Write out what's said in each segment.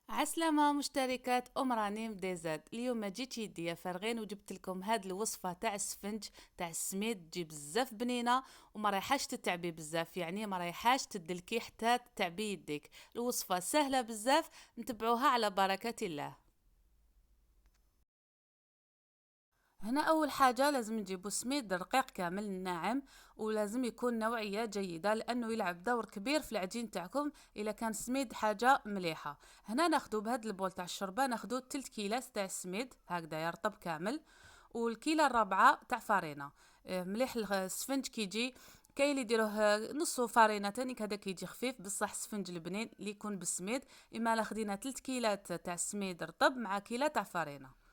عسلامة مشتركات رانيم ديزاد. اليوم جيت يديا فارغين وجبت لكم هاد الوصفة تاع السفنج تاع السميد. تجي بزاف بنينة وما رايحاش تتعبي بزاف، يعني ما رايحاش تدلكي حتى تتعبي يديك. الوصفة سهلة بزاف، نتبعوها على بركة الله. هنا اول حاجة لازم نجيبو سميد رقيق كامل ناعم، ولازم يكون نوعية جيدة لانه يلعب دور كبير في العجين تاعكم الا كان سميد حاجة مليحة. هنا ناخدو بهاد البول تاع الشوربة، ناخدو 3 كيلاس تاع السميد هكذا يرطب كامل، والكيلة الرابعة تاع فارينة. مليح السفنج كيجي كاين اللي يديروه نصو فارينه تانيك، هذاك يجي خفيف بصح سفنج البنين اللي يكون بالسميد. اما لا خدينا 3 كيلات تاع السميد رطب مع كيلة تاع فارينه.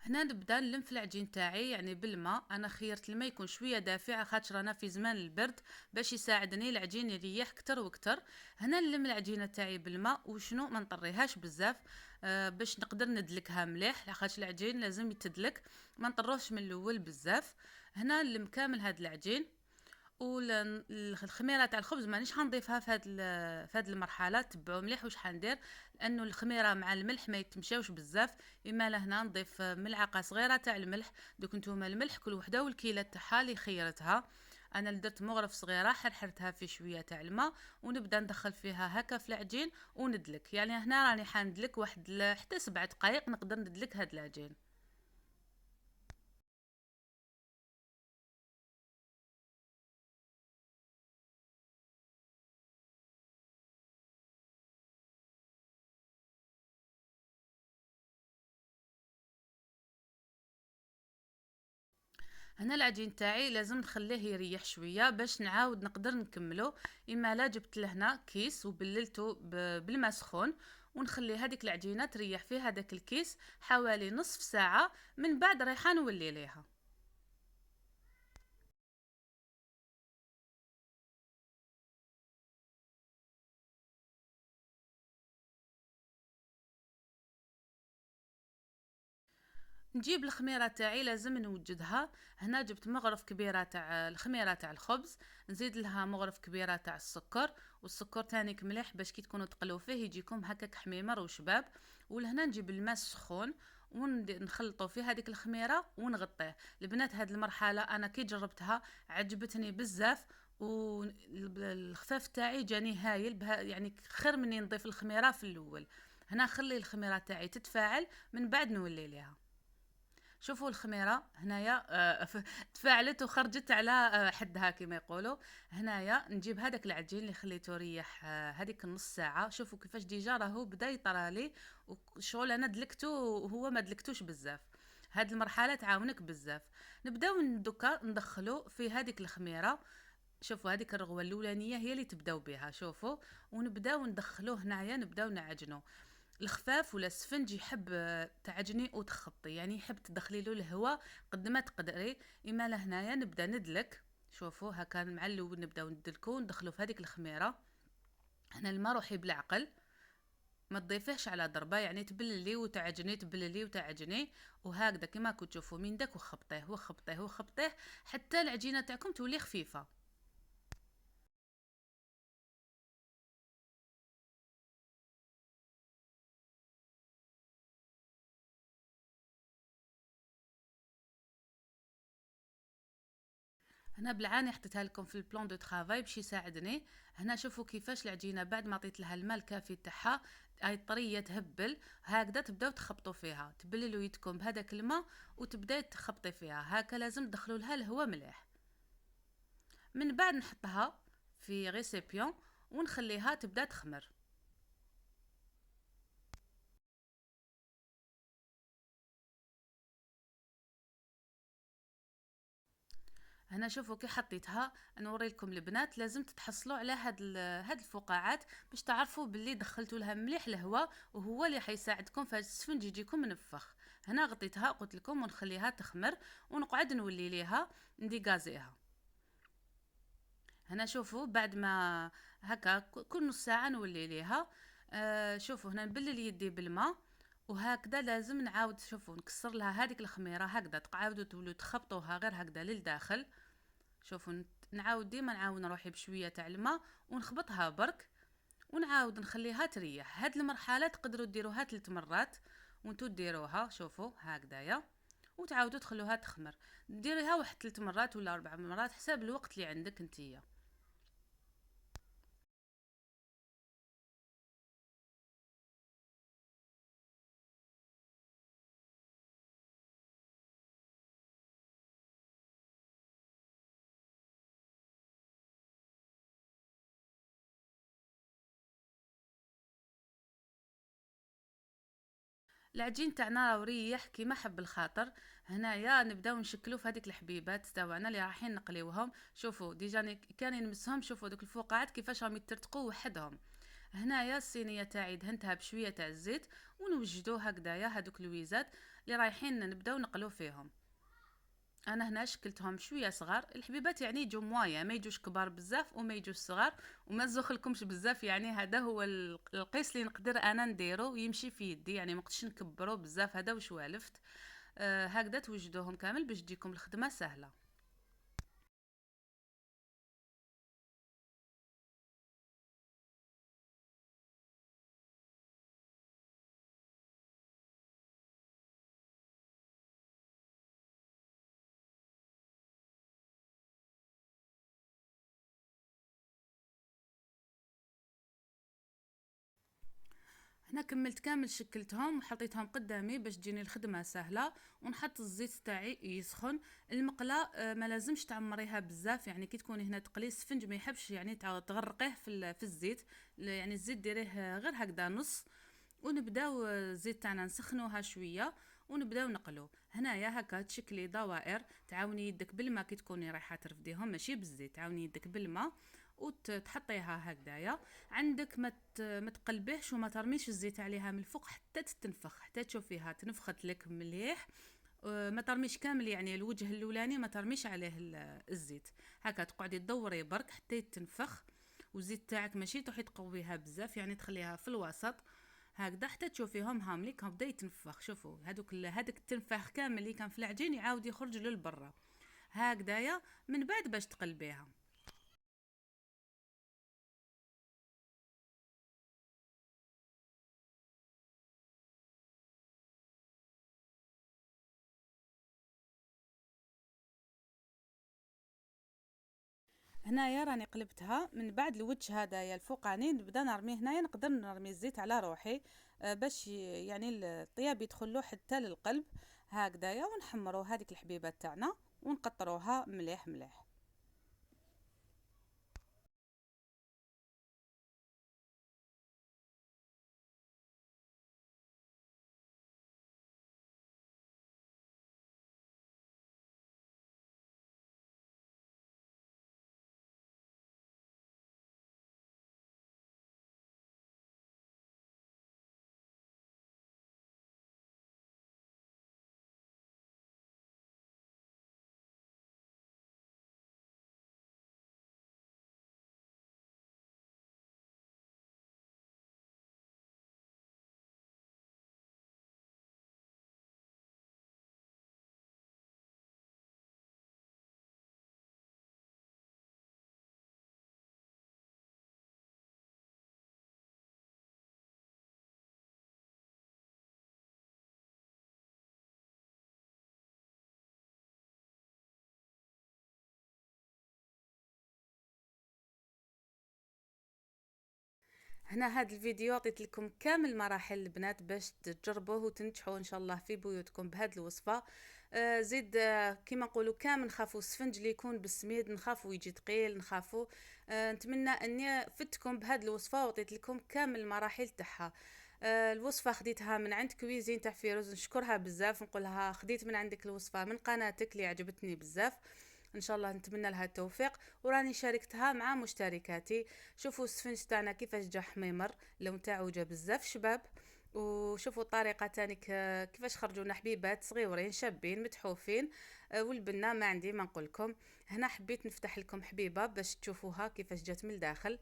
هنا نبدا نلم في العجين تاعي يعني بالماء. انا خيرت الماء يكون شويه دافع خاطر انا في زمان البرد باش يساعدني العجين يريح كتر وكتر. هنا نلم العجينه تاعي بالماء وشنو ما نطريهاش بزاف، باش نقدر ندلكها مليح لخاطر العجين لازم يتدلك، ما نطروش من الاول بزاف. هنا نلم كامل هاد العجين، والخميره تاع الخبز مانيش حنضيفها في هاد المرحله. تبعوا مليح واش حندير، لانه الخميره مع الملح ما يتمشاوش بزاف. اما لهنا نضيف ملعقه صغيره تاع الملح. دوك نتوما الملح كل وحده والكيله تاعها اللي خيرتها. انا درت مغرف صغيره حرحرتها في شويه تاع الماء، ونبدا ندخل فيها هكا في العجين وندلك. يعني هنا راني حندلك واحد حتى 7 دقائق نقدر ندلك هاد العجين. هنا العجين تاعي لازم نخليه يريح شويه باش نعاود نقدر نكملو. اما لا جبت لهنا كيس وبللته بالماء سخون، ونخلي هذيك العجينه تريح في هذاك الكيس حوالي نصف ساعه، من بعد رايحه نولي ليها. نجيب الخميره تاعي لازم نوجدها. هنا جبت مغرف كبيره تاع الخميره تاع الخبز، نزيد لها مغرف كبيره تاع السكر، والسكر تانيك مليح باش كي تكونوا تقلوا فيه يجيكم هكاك حميمر وشباب. ولهنا نجيب الماء السخون ونخلطوا فيه هذيك الخميره ونغطيه. البنات هاد المرحله انا كي جربتها عجبتني بزاف، والخفاف تاعي جاني هايل بها، يعني خير مني نضيف الخميره في الاول. هنا خلي الخميره تاعي تتفاعل من بعد نولي ليها. شوفوا الخميره هنايا تفاعلت وخرجت على حدها كما يقولوا. هنايا نجيب هذاك العجين اللي خليته يريح هذيك النص ساعه. شوفوا كيفاش ديجا راهو بدا يطرالي، وشغل انا دلكته وهو ما دلكتوش بزاف. هاد المرحله تعاونك بزاف. نبداو دوكا ندخلو في هذيك الخميره. شوفوا هذيك الرغوه الاولانيه هي اللي تبداو بها، شوفوا. ونبداو ندخلوه هنايا نبداو نعجنو. الخفاف ولا السفنج يحب تعجني وتخطي، يعني يحب تدخلي له الهواء قد ما تقدري. اما لهنايا نبدا ندلك. شوفوا هكا مع الاول نبداو ندلكو ندخلو في هذيك الخميره. هنا الماء روحي بالعقل، ما تضيفيهش على ضربه، يعني تبللي وتعجني تبللي وتعجني. وهكذا كما كنت تشوفوا من داك وخبطيه وخبطيه وخبطيه حتى العجينه تاعكم تولي خفيفه. هنا بالعاني حطيتها لكم في البلان دو ترافاي باش يساعدني. هنا شوفوا كيفاش العجينه بعد ما عطيت لها الماء الكافي تاعها هاي طريه تهبل. هكذا تبداو تخبطوا فيها، تبللوا يدكم بهذاك الماء وتبداي تخبطي فيها هكا. لازم تدخلوا لها الهواء مليح. من بعد نحطها في ريسيبيون ونخليها تبدا تخمر. هنا شوفوا كي حطيتها نوري لكم البنات، لازم تتحصلوا على هاد الفقاعات باش تعرفوا باللي دخلتوا لها مليح الهواء، وهو اللي حيساعدكم في السفنج يجيكم منفخ. هنا غطيتها قلت لكم ونخليها تخمر، ونقعد نولي ليها ندي غازيها. هنا شوفوا بعد ما هكا كل نص ساعه نولي ليها. شوفوا هنا نبلل يدي بالماء، وهكذا لازم نعاود. شوفوا نكسر لها هذيك الخميره هكذا، تقعدوا تولوا تخبطوها غير هكذا للداخل. شوفوا نعاود ديما نعاون روحي بشويه تاع الماء ونخبطها برك، ونعاود نخليها تريح. هاد المرحله تقدروا ديروها 3 مرات وانتو ديروها، شوفوا هكذايا، وتعاودوا تخلوها تخمر. ديريها واحد 3 مرات ولا 4 مرات حسب الوقت اللي عندك نتيا. العجين تاعنا راه ريح كيما حب الخاطر. هنايا نبداو نشكلو في هذيك الحبيبات تاعنا اللي رايحين نقليوهم. شوفوا ديجا كان نمسهم، شوفوا دوك الفقاعات كيفاش راهم يترتقوا وحدهم. هنايا الصينيه تاعي دهنتها بشويه تاع الزيت، ونوجدو هكذايا هذوك الويزات اللي رايحين نبداو نقلو فيهم. انا هنا شكلتهم شويه صغار الحبيبات، يعني يجوا موايا، ما يجوش كبار بزاف وما يجوش صغار وما تزوخلكمش بزاف. يعني هذا هو القيس اللي نقدر انا نديرو يمشي في يدي، يعني ما نقدرش نكبرو بزاف هذا وش والفت. هكذا توجدوهم كامل باش تجيكم الخدمه سهله. هنا كملت كامل شكلتهم وحطيتهم قدامي باش تجيني الخدمه سهله. ونحط الزيت تاعي يسخن. المقله ما لازمش تعمريها بزاف، يعني كي تكوني هنا تقلي السفنج ما يحبش يعني تغرقيه في الزيت. يعني الزيت ديريه غير هكذا نص. ونبداو الزيت تاعنا نسخنوها شويه ونبداو نقلو. هنايا هكا تشكلي دوائر، تعاوني يدك بالماء كي تكوني رايحه ترفديهم، ماشي بالزيت، تعاوني يدك بالماء وتحطيها هكذايا. عندك ما تقلبيهش وما ترميش الزيت عليها من الفوق حتى تتنفخ، حتى تشوفيها تنفخت لك مليح. ما ترميش كامل، يعني الوجه الاولاني ما ترميش عليه الزيت. هكا تقعدي تدوري برك حتى يتنفخ. والزيت تاعك ماشي تروحي تقويها بزاف، يعني تخليها في الوسط هكذا حتى تشوفيهم هامليك بدا يتنفخ. شوفوا هذاك التنفاخ كامل اللي كان في العجين يعاود يخرج للبرا هكذايا. من بعد باش تقلبيها. هنايا راني قلبتها. من بعد الوجه هذايا الفوقاني نبدا نرمي هنايا، نقدر نرمي الزيت على روحي باش يعني الطياب يدخل له حتى للقلب هكذايا. ونحمروا هذيك الحبيبات تاعنا ونقطروها مليح مليح. هنا هذا الفيديو عطيت لكم كامل مراحل البنات باش تجربوه وتنجحوا ان شاء الله في بيوتكم بهذه الوصفه. زيد كيما نقولوا كامل نخافوا السفنج اللي يكون بالسميد، نخافوا يجي ثقيل، نخافوا. نتمنى اني فتكم بهذه الوصفه وعطيت لكم كامل المراحل تاعها. الوصفه خديتها من عند كويزين تاع فيروز، نشكرها بزاف، نقولها خديت من عندك الوصفه من قناتك اللي عجبتني بزاف. ان شاء الله نتمنى لها التوفيق. وراني شاركتها مع مشتركاتي. شوفوا السفنج تاعنا كيفاش جا حميمر، اللون تاعو جا بزاف شباب. وشوفوا الطريقه تاني كيفاش خرجوا لنا حبيبات صغيورين شابين متحوفين. والبنه ما عندي ما نقول لكم. هنا حبيت نفتح لكم حبيبه باش تشوفوها كيفاش جات من الداخل.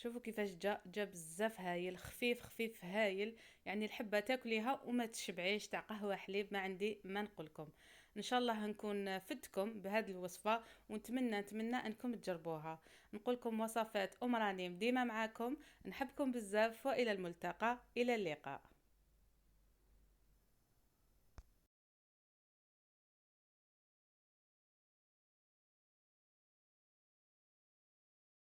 شوفوا كيفاش جا بزاف هايل، خفيف خفيف هايل، يعني الحبه تاكليها وما تشبعيش، تاع قهوه حليب ما عندي ما نقولكم. ان شاء الله هنكون فدتكم بهذه الوصفه، ونتمنى انكم تجربوها. نقولكم وصفات ام رانيم ديما معاكم، نحبكم بزاف والى الملتقى، الى اللقاء.